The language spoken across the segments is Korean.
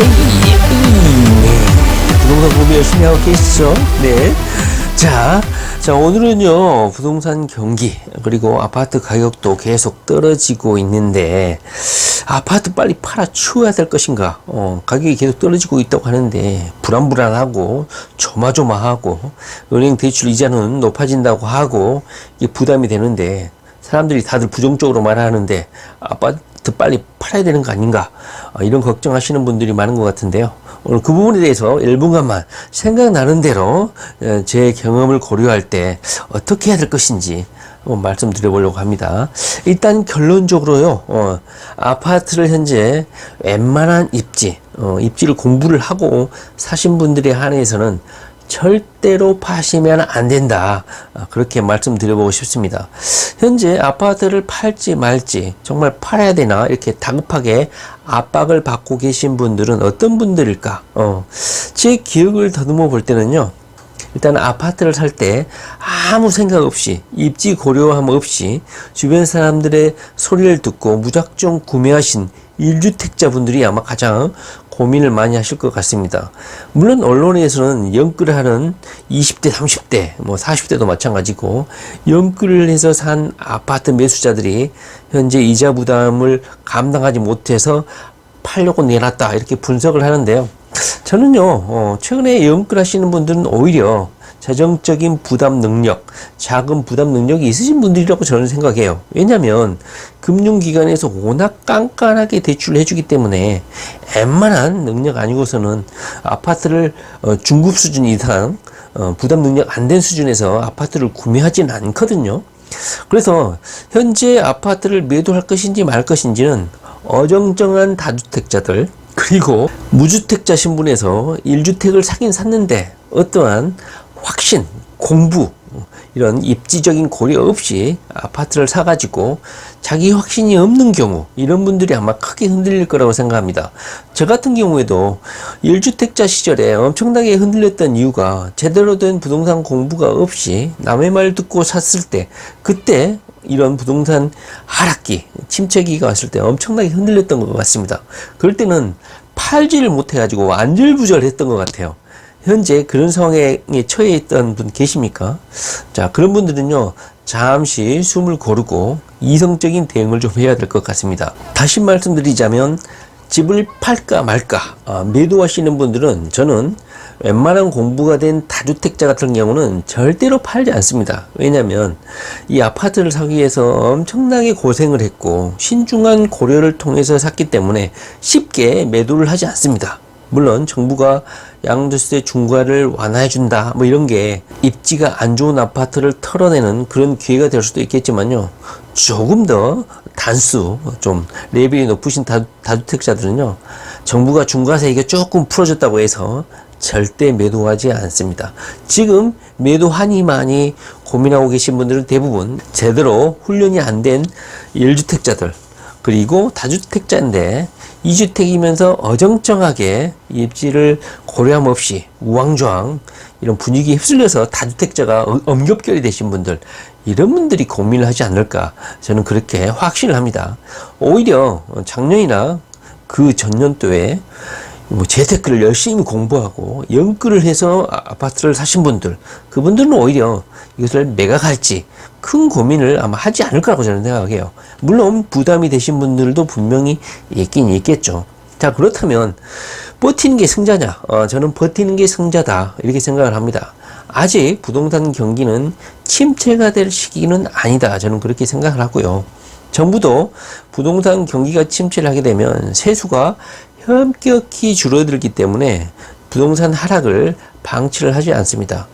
네. 부동산 구매 열심히 하고 계시죠? 네. 자, 오늘은요, 부동산 경기, 그리고 아파트 가격도 계속 떨어지고 있는데, 아파트 빨리 팔아 치워야 될 것인가? 가격이 계속 떨어지고 있다고 하는데, 불안불안하고, 조마조마하고, 은행 대출 이자는 높아진다고 하고, 이게 부담이 되는데, 사람들이 다들 부정적으로 말하는데, 아파트 빨리 팔아야 되는 거 아닌가? 이런 걱정하시는 분들이 많은 것 같은데요. 오늘 그 부분에 대해서 1분간만 생각나는 대로 제 경험을 고려할 때 어떻게 해야 될 것인지 말씀드려보려고 합니다. 일단 결론적으로요, 아파트를 현재 웬만한 입지를 공부를 하고 사신 분들에 한해서는 절대로 파시면 안 된다. 그렇게 말씀드려보고 싶습니다. 현재 아파트를 팔지 말지, 정말 팔아야 되나, 이렇게 다급하게 압박을 받고 계신 분들은 어떤 분들일까? 제 기억을 더듬어 볼 때는요, 일단 아파트를 살 때 아무 생각 없이, 입지 고려함 없이 주변 사람들의 소리를 듣고 무작정 구매하신 1주택자분들이 아마 가장 고민을 많이 하실 것 같습니다. 물론 언론에서는 연끌을 하는 20대, 30대, 40대도 마찬가지고 연끌을 해서 산 아파트 매수자들이 현재 이자 부담을 감당하지 못해서 팔려고 내놨다, 이렇게 분석을 하는데요. 저는요, 최근에 연끌하시는 분들은 오히려 재정적인 부담 능력, 자금 부담 능력이 있으신 분들이라고 저는 생각해요. 왜냐하면 금융기관에서 워낙 깐깐하게 대출을 해주기 때문에 웬만한 능력 아니고서는 아파트를 중급 수준 이상 부담 능력 안 된 수준에서 아파트를 구매하지는 않거든요. 그래서 현재 아파트를 매도할 것인지 말 것인지는 어정쩡한 다주택자들, 그리고 무주택자 신분에서 1주택을 사긴 샀는데 어떠한 확신, 공부, 이런 입지적인 고려 없이 아파트를 사가지고 자기 확신이 없는 경우, 이런 분들이 아마 크게 흔들릴 거라고 생각합니다. 저 같은 경우에도 1주택자 시절에 엄청나게 흔들렸던 이유가 제대로 된 부동산 공부가 없이 남의 말 듣고 샀을 때, 그때 이런 부동산 하락기, 침체기가 왔을 때 엄청나게 흔들렸던 것 같습니다. 그럴 때는 팔지를 못해가지고 안절부절했던 것 같아요. 현재 그런 상황에 처해 있던 분 계십니까? 자, 그런 분들은요, 잠시 숨을 고르고 이성적인 대응을 좀 해야 될 것 같습니다. 다시 말씀드리자면, 집을 팔까 말까 매도하시는 분들은 저는 웬만한 공부가 된 다주택자 같은 경우는 절대로 팔지 않습니다. 왜냐하면 이 아파트를 사기 위해서 엄청나게 고생을 했고 신중한 고려를 통해서 샀기 때문에 쉽게 매도를 하지 않습니다. 물론 정부가 양도세 중과를 완화해준다, 이런 게 입지가 안 좋은 아파트를 털어내는 그런 기회가 될 수도 있겠지만요, 조금 더 단수, 좀 레벨이 높으신 다주택자들은요, 정부가 중과세 조금 풀어줬다고 해서 절대 매도하지 않습니다. 지금 매도하니 많이 고민하고 계신 분들은 대부분 제대로 훈련이 안 된 1주택자들, 그리고 다주택자인데 2주택이면서 어정쩡하게 입지를 고려함 없이 우왕좌왕 이런 분위기에 휩쓸려서 다주택자가 엄격결이 되신 분들, 이런 분들이 고민을 하지 않을까, 저는 그렇게 확신을 합니다. 오히려 작년이나 그 전년도에 재테크를 열심히 공부하고 연끌을 해서 아파트를 사신 분들, 그분들은 오히려 이것을 매각할지 큰 고민을 아마 하지 않을 거라고 저는 생각해요. 물론 부담이 되신 분들도 분명히 있긴 있겠죠. 자, 그렇다면 버티는 게 승자냐? 저는 버티는 게 승자다, 이렇게 생각을 합니다. 아직 부동산 경기는 침체가 될 시기는 아니다, 저는 그렇게 생각을 하고요. 정부도 부동산 경기가 침체를 하게 되면 세수가 현격히 줄어들기 때문에 부동산 하락을 방치를 하지 않습니다.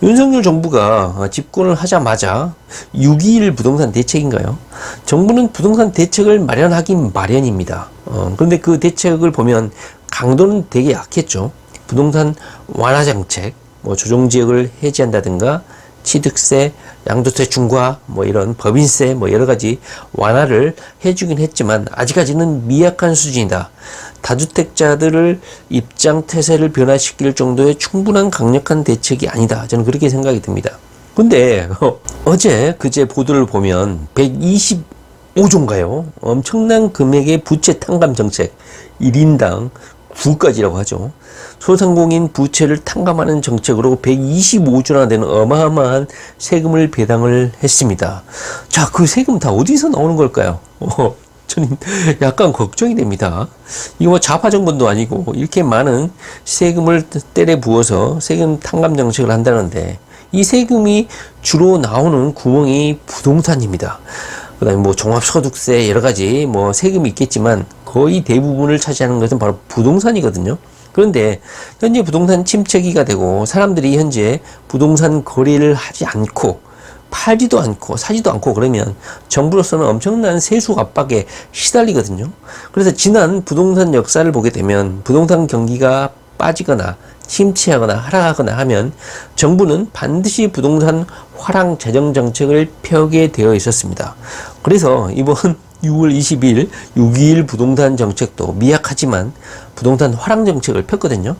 윤석열 정부가 집권을 하자마자 6.21 부동산 대책인가요? 정부는 부동산 대책을 마련하긴 마련입니다. 그런데 그 대책을 보면 강도는 되게 약했죠. 부동산 완화 정책, 조정지역을 해지한다든가 취득세, 양도세 중과, 이런 법인세, 여러 가지 완화를 해주긴 했지만 아직까지는 미약한 수준이다. 다주택자들을 입장 태세를 변화시킬 정도의 충분한 강력한 대책이 아니다, 저는 그렇게 생각이 듭니다. 근데 그제 보도를 보면 125조인가요? 엄청난 금액의 부채 탕감 정책, 1인당 부까지라고 하죠. 소상공인 부채를 탕감하는 정책으로 125조나 되는 어마어마한 세금을 배당을 했습니다. 자, 그 세금 다 어디서 나오는 걸까요? 저는 약간 걱정이 됩니다. 이거 뭐 좌파 정권도 아니고 이렇게 많은 세금을 때려 부어서 세금 탕감 정책을 한다는데 이 세금이 주로 나오는 구멍이 부동산입니다. 그다음에 뭐 종합소득세 여러 가지 뭐 세금이 있겠지만 거의 대부분을 차지하는 것은 바로 부동산이거든요. 그런데 현재 부동산 침체기가 되고 사람들이 현재 부동산 거래를 하지 않고 팔지도 않고 사지도 않고 그러면 정부로서는 엄청난 세수 압박에 시달리거든요. 그래서 지난 부동산 역사를 보게 되면 부동산 경기가 빠지거나 침체하거나 하락하거나 하면 정부는 반드시 부동산 화랑 재정 정책을 펴게 되어 있었습니다. 그래서 이번 6월 20일 6.21 부동산 정책도 미약하지만 부동산 화랑 정책을 폈거든요.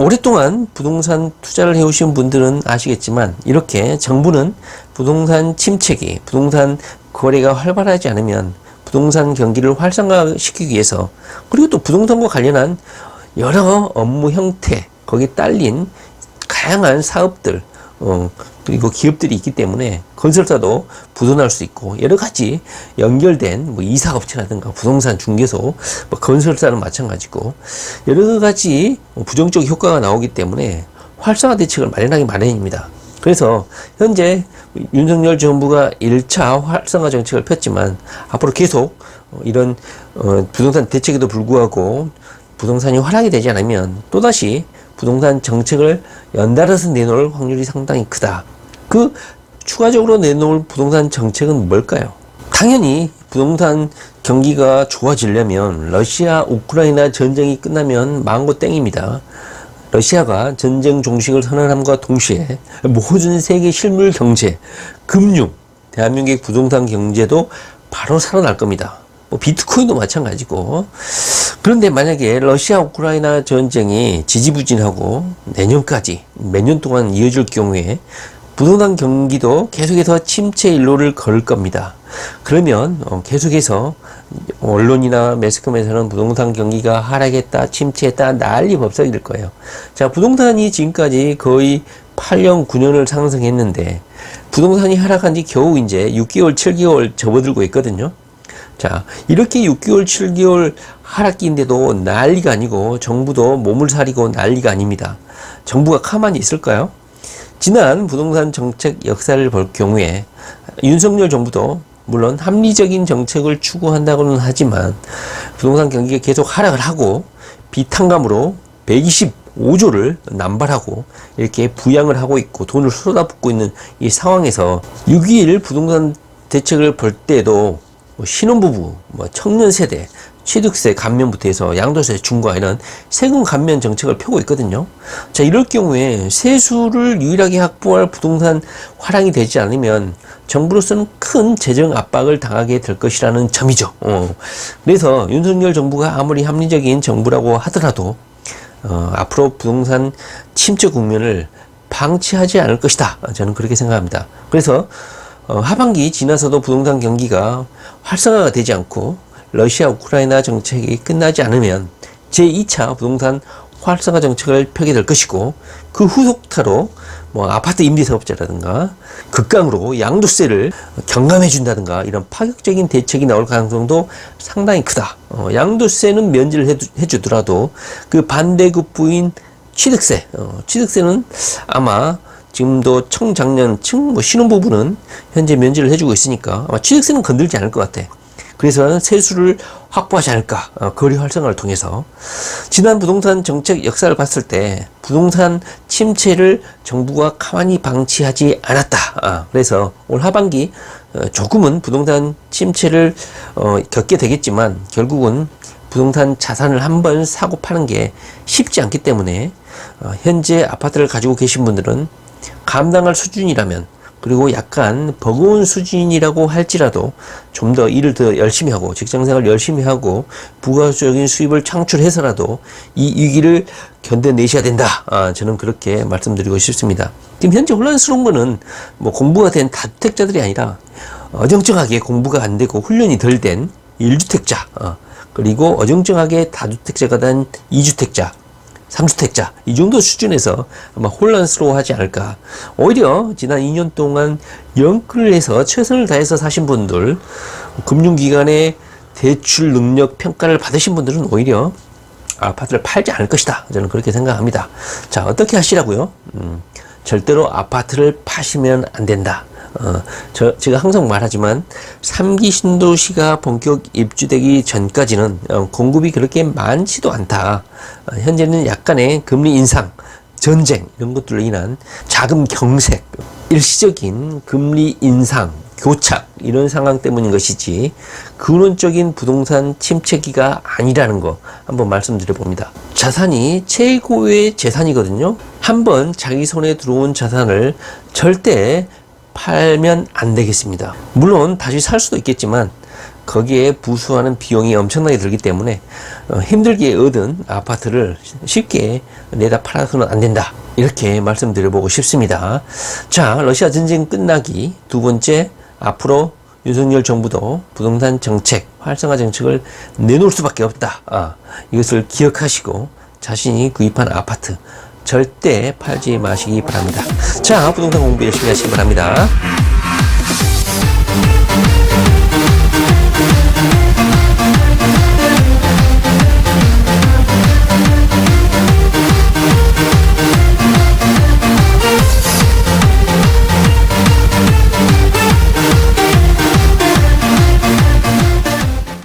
오랫동안 부동산 투자를 해오신 분들은 아시겠지만 이렇게 정부는 부동산 침체기, 부동산 거래가 활발하지 않으면 부동산 경기를 활성화시키기 위해서 그리고 또 부동산과 관련한 여러 업무 형태, 거기에 딸린 다양한 사업들, 그리고 기업들이 있기 때문에 건설사도 부도날 수 있고 여러 가지 연결된 뭐 이사업체라든가 부동산 중개소, 뭐 건설사는 마찬가지고 여러 가지 부정적 효과가 나오기 때문에 활성화 대책을 마련하기 마련입니다. 그래서 현재 윤석열 정부가 1차 활성화 정책을 폈지만 앞으로 계속 이런 부동산 대책에도 불구하고 부동산이 활용이 되지 않으면 또다시 부동산 정책을 연달아서 내놓을 확률이 상당히 크다. 그 추가적으로 내놓을 부동산 정책은 뭘까요? 당연히 부동산 경기가 좋아지려면 러시아 우크라이나 전쟁이 끝나면 망고 땡입니다. 러시아가 전쟁 종식을 선언함과 동시에 모든 세계 실물 경제, 금융, 대한민국의 부동산 경제도 바로 살아날 겁니다. 뭐 비트코인도 마찬가지고. 그런데 만약에 러시아 우크라이나 전쟁이 지지부진하고 내년까지 몇 년 동안 이어질 경우에 부동산 경기도 계속해서 침체 일로를 걸 겁니다. 그러면 계속해서 언론이나 매스컴에서는 부동산 경기가 하락했다, 침체했다 난리 법석이 될 거예요. 자, 부동산이 지금까지 거의 8년, 9년을 상승했는데 부동산이 하락한 지 겨우 이제 6개월, 7개월 접어들고 있거든요. 자, 이렇게 6개월, 7개월 하락기인데도 난리가 아니고 정부도 몸을 사리고 난리가 아닙니다. 정부가 가만히 있을까요? 지난 부동산 정책 역사를 볼 경우에 윤석열 정부도 물론 합리적인 정책을 추구한다고는 하지만 부동산 경기가 계속 하락을 하고 비탄감으로 125조를 남발하고 이렇게 부양을 하고 있고 돈을 쏟아붓고 있는 이 상황에서 6.21 부동산 대책을 볼 때도 신혼부부, 청년 세대, 취득세 감면부터 해서 양도세 중과 이런 세금 감면 정책을 펴고 있거든요. 자, 이럴 경우에 세수를 유일하게 확보할 부동산 화랑이 되지 않으면 정부로서는 큰 재정 압박을 당하게 될 것이라는 점이죠. 그래서 윤석열 정부가 아무리 합리적인 정부라고 하더라도 앞으로 부동산 침체 국면을 방치하지 않을 것이다. 저는 그렇게 생각합니다. 그래서 하반기 지나서도 부동산 경기가 활성화가 되지 않고 러시아 우크라이나 정책이 끝나지 않으면 제2차 부동산 활성화 정책을 펴게 될 것이고 그 후속타로 아파트 임대사업자라든가 극강으로 양도세를 경감해 준다든가 이런 파격적인 대책이 나올 가능성도 상당히 크다. 양도세는 면제를 해주더라도 그 반대급부인 취득세는 아마 지금도 청장년층 신혼부부는 현재 면제를 해주고 있으니까 아마 취득세는 건들지 않을 것 같아. 그래서 세수를 확보하지 않을까. 거리 활성화를 통해서. 지난 부동산 정책 역사를 봤을 때 부동산 침체를 정부가 가만히 방치하지 않았다. 그래서 올 하반기 조금은 부동산 침체를 겪게 되겠지만 결국은 부동산 자산을 한번 사고 파는 게 쉽지 않기 때문에 현재 아파트를 가지고 계신 분들은 감당할 수준이라면 그리고 약간 버거운 수준이라고 할지라도 좀 더 일을 더 열심히 하고 직장생활 열심히 하고 부가적인 수입을 창출해서라도 이 위기를 견뎌내셔야 된다. 저는 그렇게 말씀드리고 싶습니다. 지금 현재 혼란스러운 거는 공부가 된 다주택자들이 아니라 어정쩡하게 공부가 안 되고 훈련이 덜 된 1주택자 그리고 어정쩡하게 다주택자가 된 2주택자, 3주택자 이 정도 수준에서 아마 혼란스러워하지 않을까. 오히려 지난 2년 동안 영끌을 해서 최선을 다해서 사신 분들, 금융기관의 대출 능력 평가를 받으신 분들은 오히려 아파트를 팔지 않을 것이다. 저는 그렇게 생각합니다. 자, 어떻게 하시라고요? 절대로 아파트를 파시면 안 된다. 제가 항상 말하지만 3기 신도시가 본격 입주되기 전까지는 공급이 그렇게 많지도 않다. 현재는 약간의 금리 인상, 전쟁 이런 것들로 인한 자금 경색, 일시적인 금리 인상, 교착 이런 상황 때문인 것이지 근원적인 부동산 침체기가 아니라는 거 한번 말씀드려 봅니다. 자산이 최고의 재산이거든요. 한번 자기 손에 들어온 자산을 절대 팔면 안 되겠습니다. 물론 다시 살 수도 있겠지만 거기에 부수하는 비용이 엄청나게 들기 때문에 힘들게 얻은 아파트를 쉽게 내다 팔아서는 안 된다. 이렇게 말씀드려보고 싶습니다. 자, 러시아 전쟁 끝나기 두 번째, 앞으로 윤석열 정부도 부동산 정책, 활성화 정책을 내놓을 수밖에 없다. 이것을 기억하시고 자신이 구입한 아파트 절대 팔지 마시기 바랍니다. 자, 부동산 공부 열심히 하시기 바랍니다.